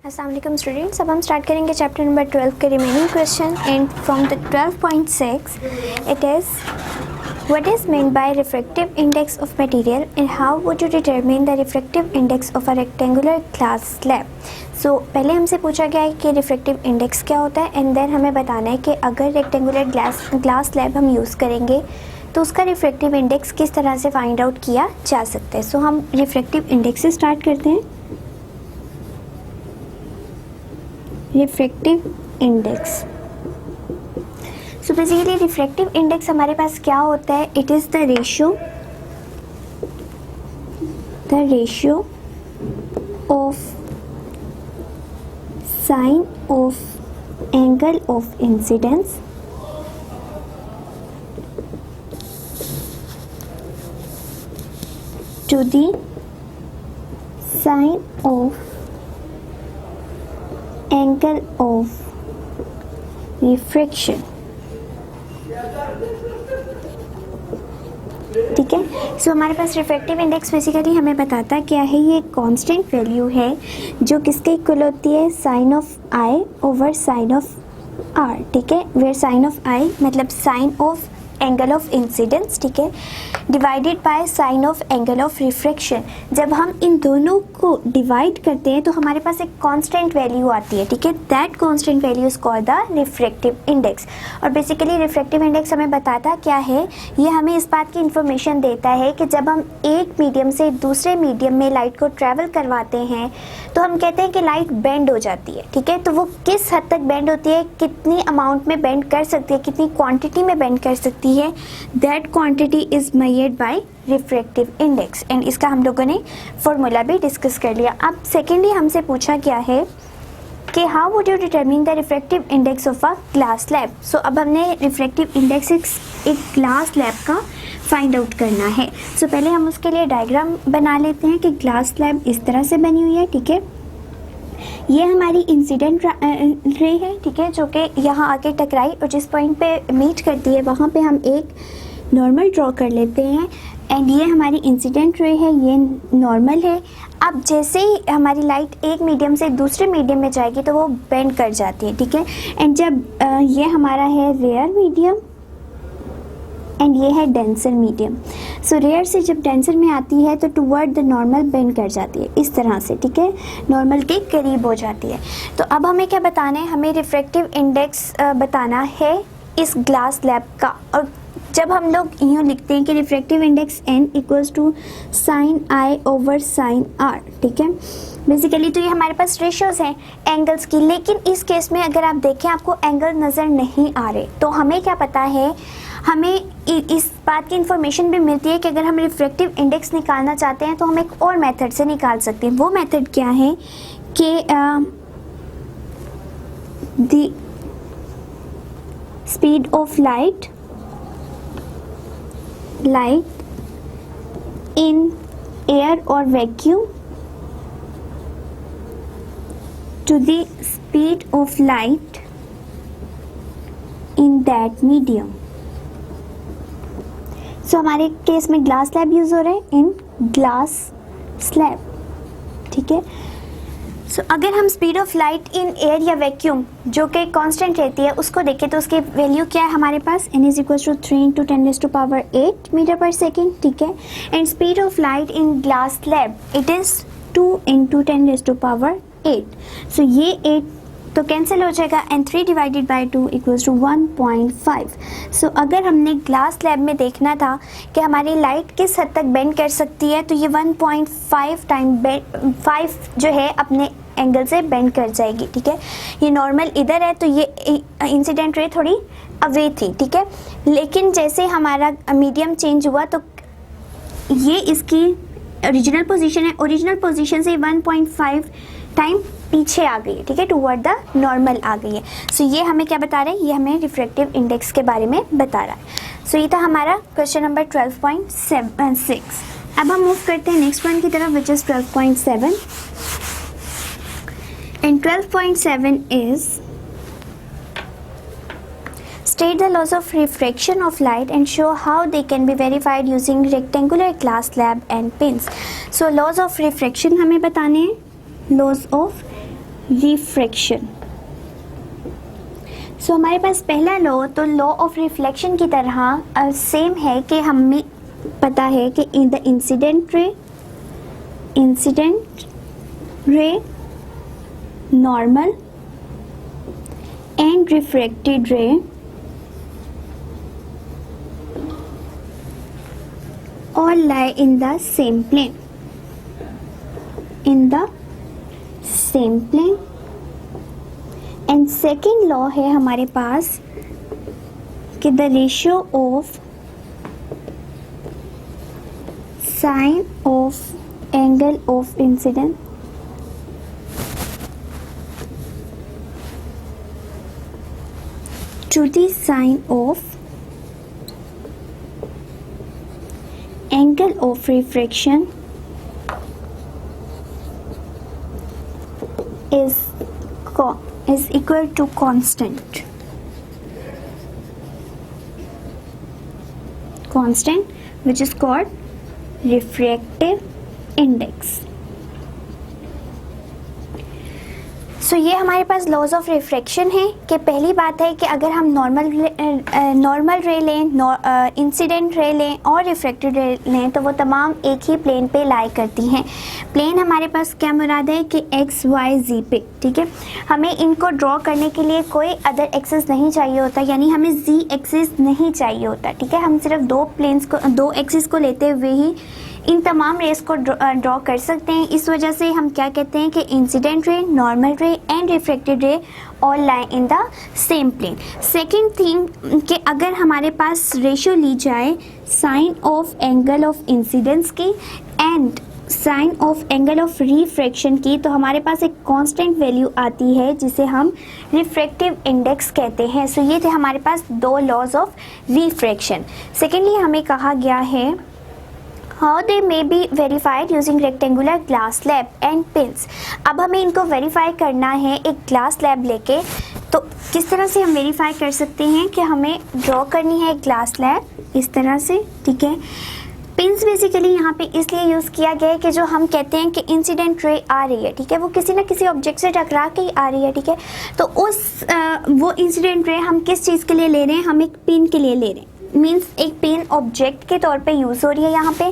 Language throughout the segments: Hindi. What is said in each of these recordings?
अस्सलाम वालेकुम स्टूडेंट्स, अब हम स्टार्ट करेंगे चैप्टर नंबर 12 के remaining question and from the 12.6 it is what is meant by refractive index of material and how would you determine the refractive index of a rectangular glass slab. सो पहले हमसे पूछा गया है कि रिफ्रैक्टिव इंडेक्स क्या होता है एंड देन हमें बताना है कि अगर रेक्टेंगुलर ग्लास स्लैब हम यूज़ करेंगे तो उसका रिफ्रैक्टिव इंडेक्स किस तरह से फाइंड आउट किया जा सकता है. सो हम रिफ्रैक्टिव इंडेक्स से स्टार्ट करते हैं. Refractive index, so basically refractive index हमारे पास क्या होता है. It is the ratio of sine of angle of incidence to the sine of angle of refraction. ठीक है. सो हमारे पास रिफ्रैक्टिव इंडेक्स बेसिकली हमें बताता क्या है. ये कांस्टेंट वैल्यू है जो किसके इक्वल होती है, sine of i over sine of r. ठीक है, वेयर साइन ऑफ आई मतलब sine of angle of incidence, ठीक है, divided by sine of angle of refraction. जब हम इन दोनों को डिवाइड करते हैं तो हमारे पास एक कांस्टेंट वैल्यू आती है. ठीक है, that constant value is called the refractive index. और बेसिकली रिफ्रैक्टिव इंडेक्स हमें बताता क्या है, ये हमें इस बात की इंफॉर्मेशन देता है कि जब हम एक मीडियम से दूसरे मीडियम में लाइट को ट्रैवल करवाते हैं तो हम कहते हैं कि लाइट बेंड हो जाती है. ठीक है, तो वो किस हद तक बेंड होती है, कितनी अमाउंट में बेंड कर सकती है, कितनी क्वांटिटी में बेंड कर सकती है, that quantity is measured by refractive index. And इसका हम लोगों ने फॉर्मूला भी डिस्कस कर लिया. अब सेकेंडली हमसे पूछा गया है कि how would you determine the refractive index of a glass slab. So अब हमने रिफ्रैक्टिव इंडेक्स एक ग्लास स्लैब का फाइंड आउट करना है. सो पहले हम उसके लिए डायग्राम बना लेते हैं कि ग्लास स्लैब इस तरह से बनी हुई है. ठीक है, ये हमारी इंसिडेंट रे है. ठीक है, जो कि यहाँ आके टकराई और जिस पॉइंट पे मीट करती है वहाँ पे हम एक नॉर्मल ड्रॉ कर लेते हैं. एंड ये हमारी इंसिडेंट रे है, ये नॉर्मल है. अब जैसे ही हमारी लाइट एक मीडियम से दूसरे मीडियम में जाएगी तो वो बेंड कर जाती है. ठीक है, एंड जब ये हमारा है रेयर मीडियम एंड ये है डेंसर मीडियम. सो रेयर से जब डेंसर में आती है तो टुवर्ड द नॉर्मल बेंड कर जाती है इस तरह से. ठीक है, नॉर्मल के करीब हो जाती है. तो अब हमें क्या बताना है, हमें रिफ्रैक्टिव इंडेक्स बताना है इस ग्लास स्लैब का. और जब हम लोग यूँ लिखते हैं कि refractive index n equals to sine i over sine r. ठीक है, बेसिकली तो ये हमारे पास रेशियोज हैं एंगल्स की, लेकिन इस केस में अगर आप देखें आपको एंगल नज़र नहीं आ रहे तो हमें क्या पता है, हमें इस बात की इंफॉर्मेशन भी मिलती है कि अगर हम रिफ्रैक्टिव इंडेक्स निकालना चाहते हैं तो हम एक और मेथड से निकाल सकते हैं. वो मेथड क्या है कि the speed of light in air or vacuum to the speed of light in that medium. So हमारे केस में ग्लास स्लैब यूज हो रहा है, इन ग्लास स्लैब. ठीक है, सो अगर हम speed of light in air या वैक्यूम जो कि कांस्टेंट रहती है उसको देखें तो उसकी वैल्यू क्या है हमारे पास, n is equal to 3 × 10⁸ metre पर सेकेंड. ठीक है, and speed of light in glass slab it is 2 × 10⁸. So ये 8 तो कैंसिल हो जाएगा एंड 3 divided by 2 equals to 1.5. So अगर हमने ग्लास स्लैब में देखना था कि हमारी लाइट किस हद तक बेंड कर सकती है तो ये 1.5 टाइम 5 जो है अपने एंगल से बेंड कर जाएगी. ठीक है, ये नॉर्मल इधर है तो ये इंसिडेंट रे थोड़ी अवे थी. ठीक है, लेकिन जैसे हमारा मीडियम चेंज हुआ तो ये इसकी ओरिजिनल पोजीशन है, ओरिजिनल पोजीशन से 1.5 टाइम पीछे आ गई है. ठीक है, टुवर्ड द नॉर्मल आ गई है. सो ये हमें क्या बता रहा है, ये हमें रिफ्रैक्टिव इंडेक्स के बारे में बता रहा है. सो ये था हमारा क्वेश्चन नंबर 12.6. अब हम मूव करते हैं नेक्स्ट वन की तरफ which is 12.7. And 12.7 is State the laws of refraction of light and show how they can be verified using rectangular glass slab and pins. So laws of refraction हमें बताने हैं. laws of refraction. सो हमारे पास पहला लॉ तो लॉ ऑफ रिफ्लेक्शन की तरह सेम है कि हमें पता है कि in the incident ray normal and refracted रे all lie in the same plane, and second law है हमारे पास कि the ratio of sine of angle of incidence to the sine of angle of refraction is equal to constant, which is called refractive index. सो ये हमारे पास लॉज ऑफ रिफ्रैक्शन है कि पहली बात है कि अगर हम नॉर्मल रे लें, इंसिडेंट रे लें और रिफ्रैक्टेड रे लें तो वो तमाम एक ही प्लेन पे लाई करती हैं। प्लेन हमारे पास क्या मुराद है कि एक्स वाई जी पे, ठीक है। हमें इनको ड्रॉ करने के लिए कोई अदर एक्सिस नहीं चाहिए होता, यानी हमें जी एक्सिस नहीं चाहिए होता, ठीक है। हम सिर्फ दो एक्सिस को लेते हुए ही इन तमाम रेस को ड्रॉ कर सकते हैं। इस वजह से हम क्या कहते हैं कि incident ray, normal ray and refracted ray all lie in the same plane. Second thing कि अगर हमारे पास रेशियो ली जाए sine of angle of incidence की and sine of angle of refraction की, तो हमारे पास एक कांस्टेंट वैल्यू आती है जिसे हम रिफ्रैक्टिव इंडेक्स कहते हैं। सो ये थे हमारे पास दो लॉज ऑफ रिफ्रैक्शन। सेकेंडली हमें कहा गया है how they may be verified using rectangular glass slab and pins. अब हमें इनको वेरीफाई करना है एक ग्लास स्लैब लेके। तो किस तरह से हम वेरीफाई कर सकते हैं कि हमें ड्रॉ करनी है एक ग्लास स्लैब इस तरह से, ठीक है। पिन्स बेसिकली यहाँ पे इसलिए यूज़ किया गया है कि जो हम कहते हैं कि इंसिडेंट रे आ रही है, ठीक है, वो किसी ना किसी ऑब्जेक्ट से टकरा के ही आ रही है, ठीक है। तो वो इंसिडेंट रे हम किस चीज़ के लिए ले रहे हैं, हम एक पिन के लिए ले रहे हैं। मीन्स एक पिन ऑब्जेक्ट के तौर पे यूज़ हो रही है। यहाँ पे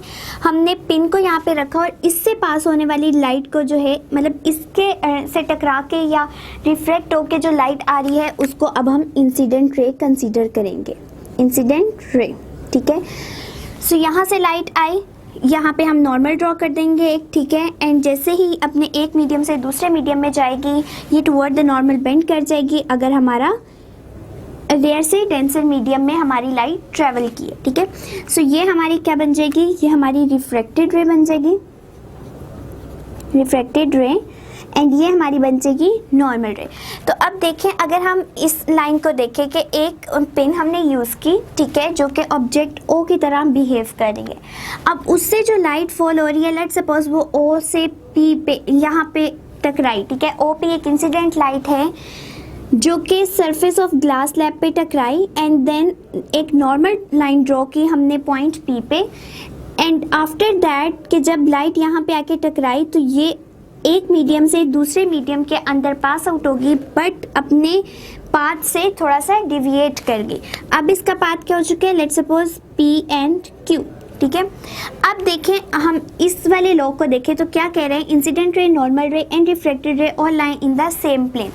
हमने पिन को यहाँ पे रखा और इससे पास होने वाली लाइट को जो है, मतलब इसके से टकरा के या रिफ्रैक्ट होके जो लाइट आ रही है उसको अब हम इंसिडेंट रे कंसीडर करेंगे, इंसिडेंट रे, ठीक है। सो यहाँ से लाइट आई, यहाँ पे हम नॉर्मल ड्रॉ कर देंगे एक, ठीक है। एंड जैसे ही अपने एक मीडियम से दूसरे मीडियम में जाएगी ये टुवर्ड द नॉर्मल बेंड कर जाएगी अगर हमारा रेयर से डेंसर मीडियम में हमारी लाइट ट्रेवल की है, ठीक है। सो ये हमारी क्या बन जाएगी, ये हमारी रिफ्रैक्टेड रे बन जाएगी, रिफ्रैक्टेड रे, एंड ये हमारी बन जाएगी नॉर्मल रे। तो अब देखें अगर हम इस लाइन को देखें कि एक पिन हमने यूज़ की, ठीक है, जो कि ऑब्जेक्ट ओ की तरह बिहेव कर रही है। अब उससे जो लाइट फॉल हो रही है, लेट्स सपोज वो ओ से पी पे यहाँ पे टकराई, ठीक है। ओ पे एक इंसिडेंट लाइट है जो कि सरफेस ऑफ ग्लास स्लैब पे टकराई एंड देन एक नॉर्मल लाइन ड्रॉ की हमने पॉइंट पी पे, एंड आफ्टर दैट कि जब लाइट यहाँ पे आके टकराई तो ये एक मीडियम से दूसरे मीडियम के अंदर पास आउट होगी बट अपने पाथ से थोड़ा सा डिविएट कर गई। अब इसका पाथ क्या हो चुका है, let's suppose P and Q, ठीक है। अब देखें हम इस वाले लॉ को देखें तो क्या कह रहे हैं, incident ray, normal ray and refracted ray all lie in the same plane.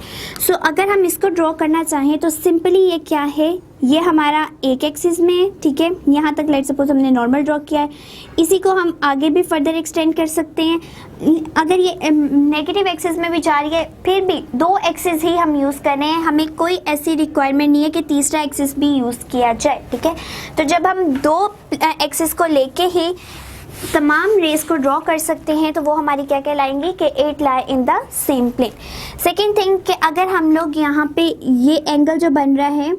So अगर हम इसको ड्रॉ करना चाहें तो सिंपली ये क्या है, ये हमारा एक एक्सिस में है, ठीक है। यहाँ तक लेट्स सपोज हमने नॉर्मल ड्रॉ किया है, इसी को हम आगे भी फर्दर एक्सटेंड कर सकते हैं। अगर ये नेगेटिव एक्सिस में भी जा रही है फिर भी दो एक्सिस ही हम यूज़ कर रहे हैं, हमें कोई ऐसी रिक्वायरमेंट नहीं है कि तीसरा एक्सिस भी यूज़ किया जाए, ठीक है। तो जब हम दो एक्सिस को लेके ही तमाम रेस को ड्रॉ कर सकते हैं तो वो हमारी क्या कहलाएंगी कि it lie in the same plane. Second thing कि अगर हम लोग यहाँ पे ये एंगल जो बन रहा है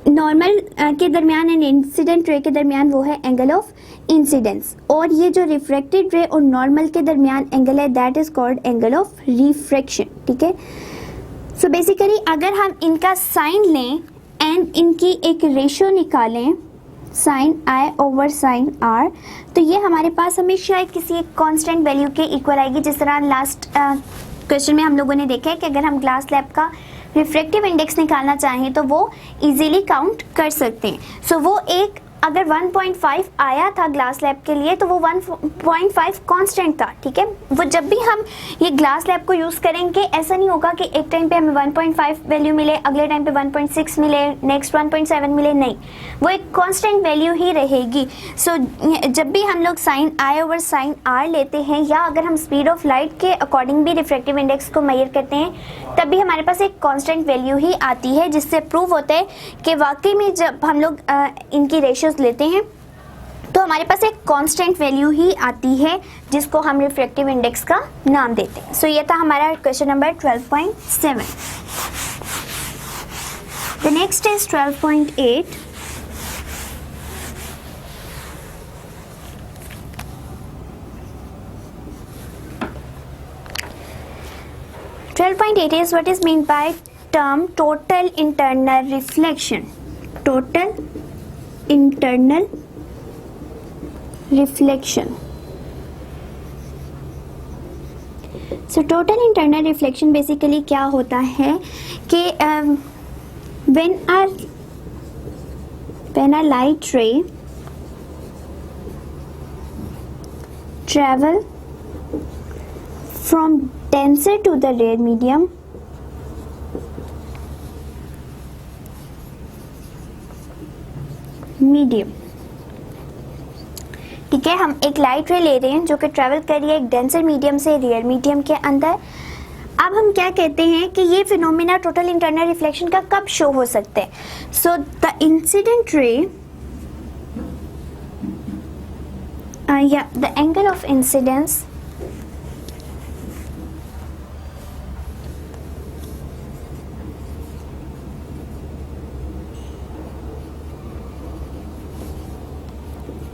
नॉर्मल के दरमियान एंड इंसिडेंट रे के दरमियान, वो है एंगल ऑफ इंसिडेंस, और ये जो रिफ्रैक्टेड रे और नॉर्मल के दरमियान एंगल है that is called angle of refraction, ठीक है। सो बेसिकली अगर हम इनका साइन लें एंड इनकी एक रेशियो निकालें sine i over sine r, तो ये हमारे पास हमेशा किसी एक कांस्टेंट वैल्यू के इक्वल आएगी। जिस तरह लास्ट क्वेश्चन में हम लोगों ने देखा है कि अगर हम ग्लास स्लैब का रिफ्रैक्टिव इंडेक्स निकालना चाहें तो वो इजीली काउंट कर सकते हैं। सो वो एक अगर 1.5 आया था ग्लास स्लैब के लिए तो वो 1.5 कांस्टेंट था, ठीक है। वो जब भी हम ये ग्लास स्लैब को यूज़ करेंगे ऐसा नहीं होगा कि एक टाइम पे हमें 1.5 वैल्यू मिले, अगले टाइम पे 1.6 मिले, नेक्स्ट 1.7 मिले, नहीं, वो एक कांस्टेंट वैल्यू ही रहेगी। सो जब भी हम लोग sine i over sine r लेते हैं या अगर हम स्पीड ऑफ लाइट के अकॉर्डिंग भी रिफ्रैक्टिव इंडेक्स को मेजर करते हैं तब भी हमारे पास एक कांस्टेंट वैल्यू ही आती है, जिससे प्रूव होता है कि वाकई में जब हम लोग इनकी रेशियोज लेते हैं तो हमारे पास एक कांस्टेंट वैल्यू ही आती है जिसको हम रिफ्रैक्टिव इंडेक्स का नाम देते हैं। सो ये था हमारा question number 12.7। The next is 12.8। is what is meant by term total internal reflection. Total internal reflection. So total internal reflection basically क्या होता है कि when a light ray travel from denser to the rare medium, ठीक है, हम एक लाइट रे ले रहे हैं जो कि ट्रैवल कर रही है एक डेंसर मीडियम से रेयर मीडियम के अंदर। अब हम क्या कहते हैं कि ये फिनोमेना टोटल इंटरनल रिफ्लेक्शन का कब शो हो सकते हैं? सो द इंसिडेंट रे या the angle of incidence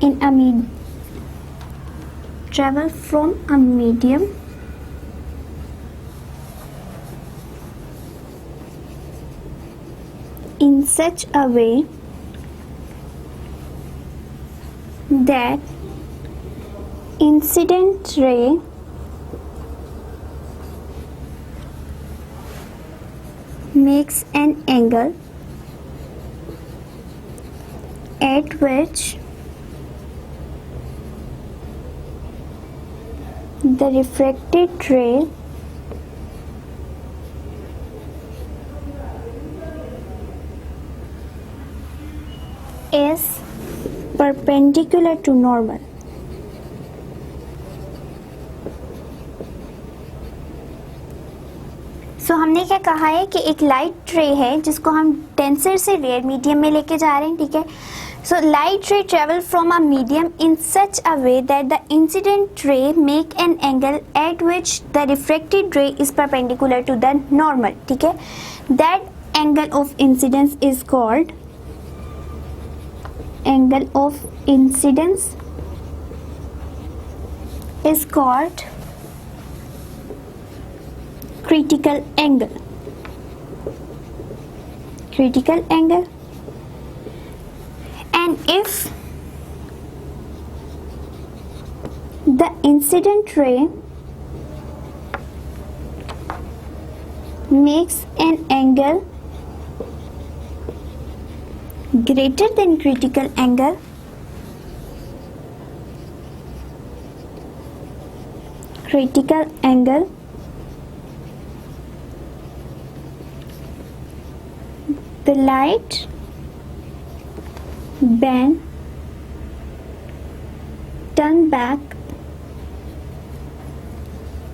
in a travel from a medium in such a way that incident ray makes an angle at which the refracted ray is perpendicular to normal. सो हमने क्या कहा है कि एक लाइट रे है जिसको हम डेंसर से रेयर मीडियम में लेके जा रहे हैं, ठीक है। So light ray travel from a medium in such a way that the incident ray make an angle at which the refracted ray is perpendicular to the normal, ठीक है। That angle of incidence is called critical angle. And if the incident ray makes an angle greater than critical angle, the light bend, turn back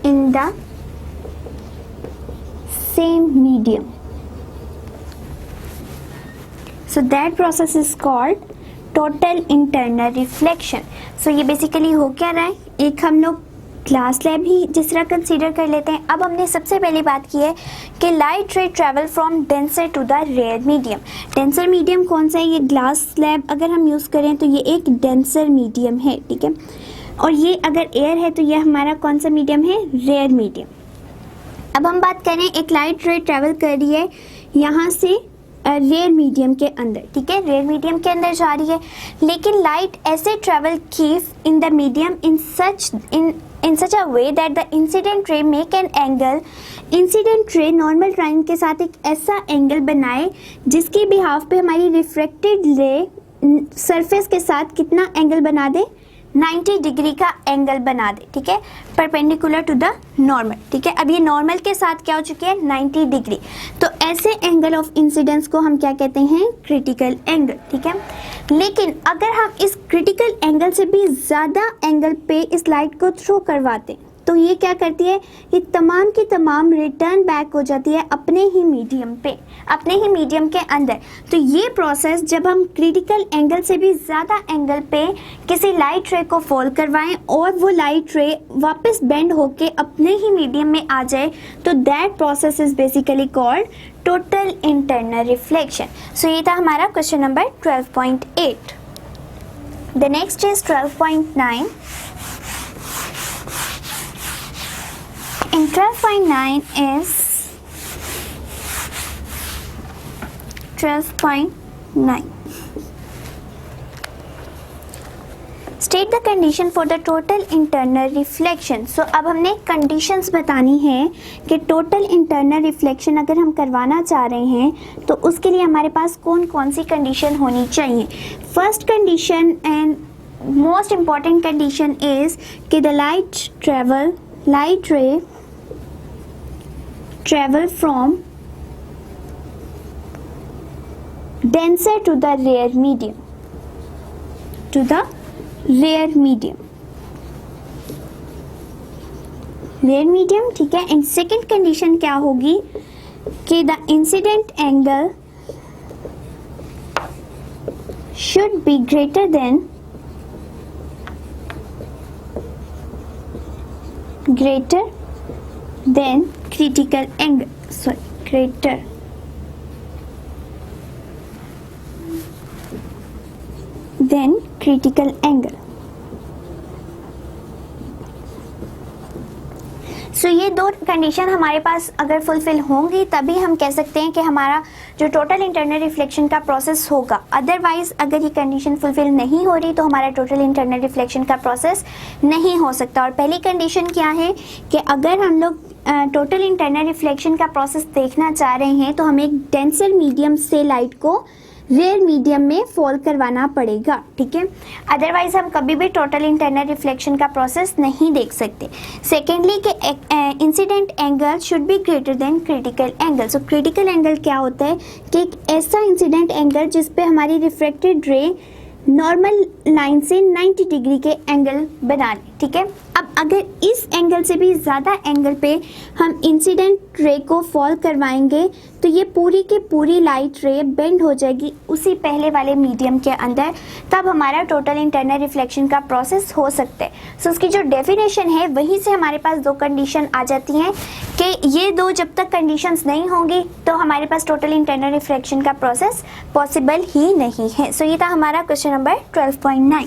in the same medium. So that process is called total internal reflection. So ये basically हो क्या रहा है, एक हम लोग ग्लास स्लैब ही जिस तरह कंसीडर कर लेते हैं। अब हमने सबसे पहली बात की है कि light ray travel from denser to the rare medium. Denser medium कौन सा है? ये ग्लास स्लैब अगर हम यूज़ करें तो ये एक डेंसर मीडियम है, ठीक है। और ये अगर एयर है तो ये हमारा कौन सा मीडियम है? Rare medium. अब हम बात करें, एक लाइट रे ट्रैवल कर रही है यहाँ से रेयर मीडियम के अंदर, ठीक है, रेयर मीडियम के अंदर जा रही है, लेकिन लाइट ऐसे travel keep in the medium in such a way that the incident ray make an angle, incident ray normal time के साथ एक ऐसा एंगल बनाए जिसकी बिहाफ पे हमारी रिफ्लेक्टेड रे सरफेस के साथ कितना एंगल बना दे, 90 डिग्री का एंगल बना दे, ठीक है, परपेंडिकुलर टू द नॉर्मल, ठीक है। अब ये नॉर्मल के साथ क्या हो चुकी है, 90 डिग्री। तो ऐसे एंगल ऑफ इंसिडेंस को हम क्या कहते हैं, क्रिटिकल एंगल, ठीक है। लेकिन अगर हम इस क्रिटिकल एंगल से भी ज़्यादा एंगल पे इस लाइट को थ्रो करवाते तो ये क्या करती है, ये तमाम की तमाम रिटर्न बैक हो जाती है अपने ही मीडियम पे, अपने ही मीडियम के अंदर। तो ये प्रोसेस जब हम क्रिटिकल एंगल से भी ज़्यादा एंगल पे किसी लाइट रे को फॉल करवाएं और वो लाइट रे वापस बेंड होके अपने ही मीडियम में आ जाए, तो that process is basically called total internal reflection. So ये था हमारा question number 12.8। The next is 12.9। In 12.9 is 12.9. State the condition for the total internal reflection. So अब हमने conditions बतानी है कि total internal reflection अगर हम करवाना चाह रहे हैं तो उसके लिए हमारे पास कौन कौन सी condition होनी चाहिए। First condition and most important condition is कि the light ray travel from denser to the rare medium, ठीक है। एंड सेकेंड कंडीशन क्या होगी कि the incident angle should be greater than critical angle, greater than critical angle। सो ये दो कंडीशन हमारे पास अगर फुलफिल होंगी तभी हम कह सकते हैं कि हमारा जो टोटल इंटरनल रिफ्लेक्शन का प्रोसेस होगा। अदरवाइज अगर ये कंडीशन फुलफिल नहीं हो रही तो हमारा टोटल इंटरनल रिफ्लेक्शन का प्रोसेस नहीं हो सकता। और पहली कंडीशन क्या है कि अगर हम लोग टोटल इंटरनल रिफ्लेक्शन का प्रोसेस देखना चाह रहे हैं तो हमें एक डेंसर मीडियम से लाइट को रेयर मीडियम में फॉल करवाना पड़ेगा, ठीक है। अदरवाइज हम कभी भी टोटल इंटरनल रिफ्लेक्शन का प्रोसेस नहीं देख सकते। सेकेंडली कि incident angle should be greater than critical angle. So critical angle क्या होता है कि एक ऐसा इंसिडेंट एंगल जिस पे हमारी रिफ्लेक्टेड रे नॉर्मल लाइन से 90 डिग्री के एंगल बना लें, ठीक है। अब अगर इस एंगल से भी ज़्यादा एंगल पे हम इंसिडेंट रे को फॉल करवाएंगे तो ये पूरी की पूरी लाइट रे बेंड हो जाएगी उसी पहले वाले मीडियम के अंदर, तब हमारा टोटल इंटरनल रिफ्लेक्शन का प्रोसेस हो सकता है। सो उसकी जो डेफिनेशन है वहीं से हमारे पास दो कंडीशन आ जाती हैं कि ये दो जब तक कंडीशंस नहीं होंगी तो हमारे पास टोटल इंटरनल रिफ्लेक्शन का प्रोसेस पॉसिबल ही नहीं है। सो ये था हमारा question number 12.9।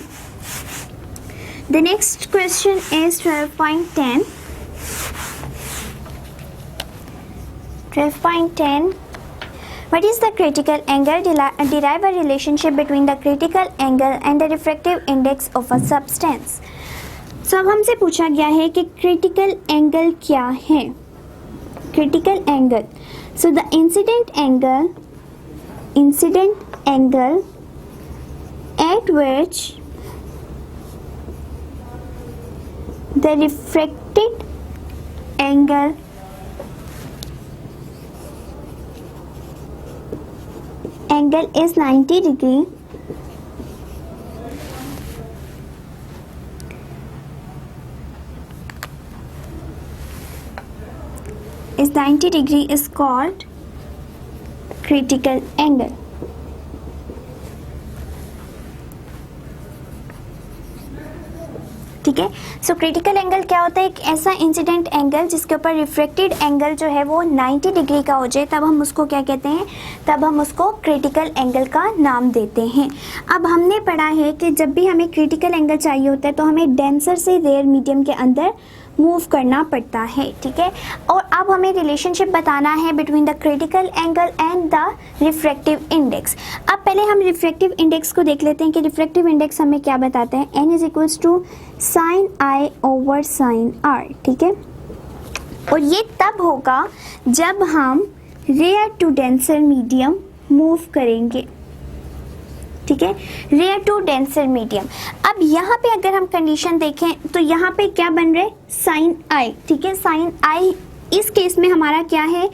The next question is 12.10. 12.10. What is the critical angle? Derive a relationship between the critical angle and the refractive index of a substance. So अब हमसे पूछा गया है कि critical angle क्या है? Critical angle. So the incident angle at which the refracted angle is 90 degree is called critical angle। ठीक है। सो क्रिटिकल एंगल क्या होता है, एक ऐसा इंसिडेंट एंगल जिसके ऊपर रिफ्लेक्टेड एंगल जो है वो 90 डिग्री का हो जाए, तब हम उसको क्या कहते हैं, तब हम उसको क्रिटिकल एंगल का नाम देते हैं। अब हमने पढ़ा है कि जब भी हमें क्रिटिकल एंगल चाहिए होता है तो हमें डेंसर से रेयर मीडियम के अंदर मूव करना पड़ता है, ठीक है। और अब हमें रिलेशनशिप बताना है between the critical angle and the refractive index. अब पहले हम रिफ्रैक्टिव इंडेक्स को देख लेते हैं कि रिफ्रैक्टिव इंडेक्स हमें क्या बताते हैं। n is equals to sine i over sine r, ठीक है। और ये तब होगा जब हम rare to denser medium move करेंगे, ठीक है, रेयर टू डेंसर मीडियम। अब यहाँ पे अगर हम कंडीशन देखें तो यहाँ पे क्या बन रहा है, साइन आई, ठीक है। साइन आई इस केस में हमारा क्या है,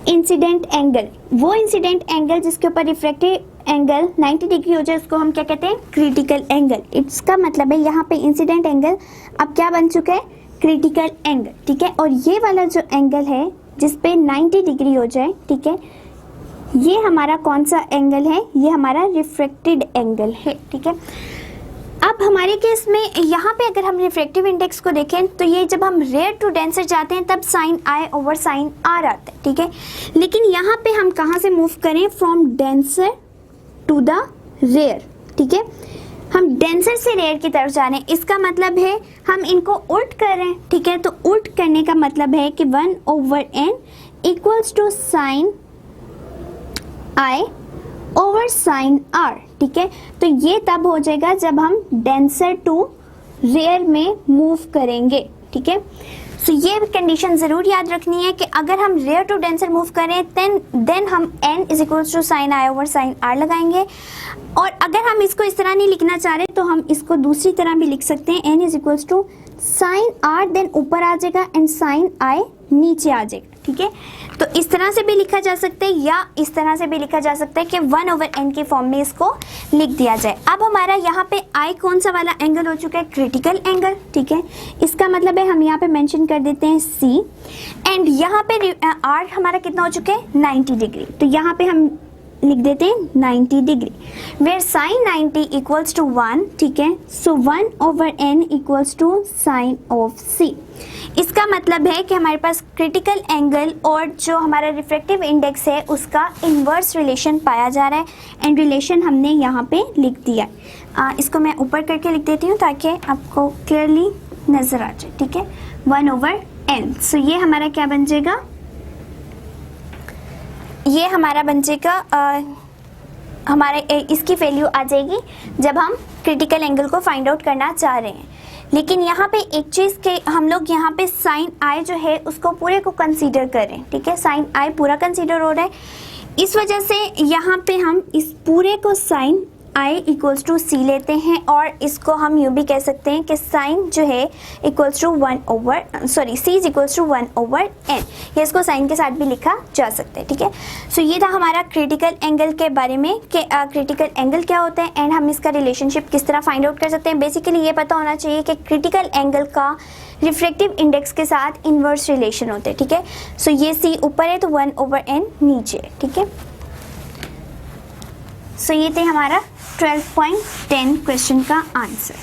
इंसिडेंट एंगल। वो इंसिडेंट एंगल जिसके ऊपर रिफ्रैक्टिव एंगल 90 डिग्री हो जाए उसको हम क्या कहते हैं, क्रिटिकल एंगल। इसका मतलब है यहाँ पे इंसिडेंट एंगल अब क्या बन चुका है, क्रिटिकल एंगल, ठीक है। और ये वाला जो एंगल है जिसपे 90 डिग्री हो जाए, ठीक है, ये हमारा कौन सा एंगल है, ये हमारा रिफ्रैक्टेड एंगल है, ठीक है। अब हमारे केस में यहाँ पे अगर हम रिफ्रैक्टिव इंडेक्स को देखें तो ये जब हम रेयर टू डेंसर जाते हैं तब sine i over sine r आता है, ठीक है। लेकिन यहाँ पे हम कहाँ से मूव करें, from denser to the rare, ठीक है। हम डेंसर से रेयर की तरफ जा रहे हैं, इसका मतलब है हम इनको उल्ट कर रहे हैं, ठीक है। तो उल्ट करने का मतलब है कि 1/n equals to sine i over sine r, ठीक है। तो ये तब हो जाएगा जब हम डेंसर टू रेयर में मूव करेंगे, ठीक है। सो ये कंडीशन ज़रूर याद रखनी है कि अगर हम रेयर टू डेंसर मूव करें देन हम n is equals to sine i over sine r लगाएंगे। और अगर हम इसको इस तरह नहीं लिखना चाह रहे तो हम इसको दूसरी तरह भी लिख सकते हैं, n is equals to sine r then ऊपर आ जाएगा एंड साइन आई नीचे आ जाएगा, ठीक है। तो इस तरह से भी लिखा जा सकता है या इस तरह से भी लिखा जा सकता है कि 1/n के फॉर्म में इसको लिख दिया जाए। अब हमारा यहाँ पे आई कौन सा वाला एंगल हो चुका है, क्रिटिकल एंगल, ठीक है। इसका मतलब है हम यहाँ पे मेंशन कर देते हैं C एंड यहाँ पे R हमारा कितना हो चुका है, 90 डिग्री। तो यहाँ पे हम लिख देते हैं 90 degree, where sine 90 equals to 1, ठीक है। So 1/n equals to sine of C। इसका मतलब है कि हमारे पास क्रिटिकल एंगल और जो हमारा रिफ्रैक्टिव इंडेक्स है उसका इन्वर्स रिलेशन पाया जा रहा है एंड रिलेशन हमने यहाँ पे लिख दिया है। इसको मैं ऊपर करके लिख देती हूँ ताकि आपको क्लियरली नज़र आ जाए, ठीक है, 1/n। सो ये हमारा क्या बन जाएगा, ये हमारा बन जाएगा हमारे इसकी वैल्यू आ जाएगी जब हम क्रिटिकल एंगल को फाइंड आउट करना चाह रहे हैं। लेकिन यहाँ पे एक चीज़ के हम लोग यहाँ पे साइन आई जो है उसको पूरे को कंसीडर करें, ठीक है। साइन आई पूरा कंसीडर हो रहा है, इस वजह से यहाँ पे हम इस पूरे को sine i equals to C लेते हैं और इसको हम यूँ भी कह सकते हैं कि साइन जो है equals to C is equals to 1/n, या इसको साइन के साथ भी लिखा जा सकता है, ठीक है। सो ये था हमारा क्रिटिकल एंगल के बारे में कि क्रिटिकल एंगल क्या होता है एंड हम इसका रिलेशनशिप किस तरह फाइंड आउट कर सकते हैं। बेसिकली ये पता होना चाहिए कि क्रिटिकल एंगल का रिफ्रैक्टिव इंडेक्स के साथ इन्वर्स रिलेशन होते हैं, ठीक है। सो ये C ऊपर है तो 1/n नीचे है, ठीक है। सो ये थे हमारा 12.10 क्वेश्चन का आंसर।